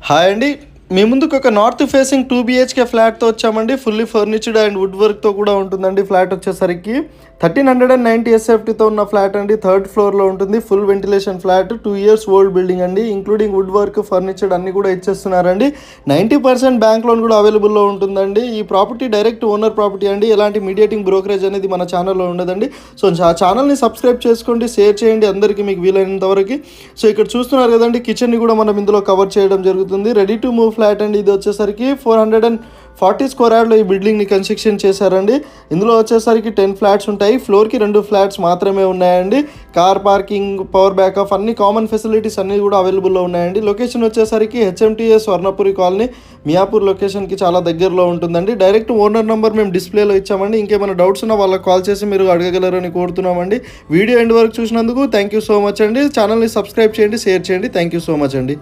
Hi అండి. మీ ముందుకు ఒక నార్త్ ఫేసింగ్ 2 BHK ఫ్లాట్తో వచ్చామండి. ఫుల్లీ ఫర్నిచర్డ్ అండ్ వుడ్ వర్క్తో కూడా ఉంటుందండి. ఫ్లాట్ వచ్చేసరికి 1390 SFTతో ఉన్న ఫ్లాట్ అండి. థర్డ్ ఫ్లోర్లో ఉంటుంది. Full ventilation flat, 2 years old building అండి. ఇంక్లూడింగ్ వుడ్ వర్క్, ఫర్నిచర్డ్ అన్ని కూడా ఇచ్చేస్తున్నారండి. 90% బ్యాంక్ లోన్ కూడా అవైలబుల్లో ఉంటుందండి. ఈ ప్రాపర్టీ డైరెక్ట్ ఓనర్ ప్రాపర్టీ అండి. ఎలాంటి మీడియేటింగ్ బ్రోకరేజ్ అనేది మన ఛానల్లో ఉండదండి. సో ఛానల్ని సబ్స్క్రైబ్ చేసుకోండి, షేర్ చేయండి అందరికీ మీకు వీలైనంత వరకు. సో ఇక్కడ చూస్తున్నారు కదండి, కిచెన్ని కూడా మనం ఇందులో కవర్ చేయడం జరుగుతుంది. రెడీ టు మూవ్ ఫ్లాట్ అండి. ఇది వచ్చేసరికి 440 స్క్వేర్ యార్డ్లో ఈ బిల్డింగ్ని కన్స్ట్రక్షన్ చేశారండి. ఇందులో వచ్చేసరికి 10 ఫ్లాట్స్ ఉంటాయి. ఫ్లోర్కి 2 ఫ్లాట్స్ మాత్రమే ఉన్నాయండి. కార్ పార్కింగ్, పవర్ బ్యాకప్ అన్ని కామన్ ఫెసిలిటీస్ అన్నీ కూడా అవైలబుల్లో ఉన్నాయండి. లొకేషన్ వచ్చేసరికి HMTS స్వర్ణపురి కాలనీ, మియాపూర్ లొకేషన్కి చాలా దగ్గరలో ఉంటుందండి. డైరెక్ట్ ఓనర్ నెంబర్ మేము డిస్ప్లేలో ఇచ్చామండి. ఇంకేమైనా డౌట్స్ ఉన్నా వాళ్ళకి కాల్ చేసి మీరు అడగగలరని కోరుతున్నామండి. వీడియో ఎండ్ వరకు చూసినందుకు థ్యాంక్ యూ సో మచ్ అండి. ఛానల్ని సబ్స్క్రైబ్ చేయండి, షేర్ చేయండి. థ్యాంక్ యూ సో మచ్ అండి.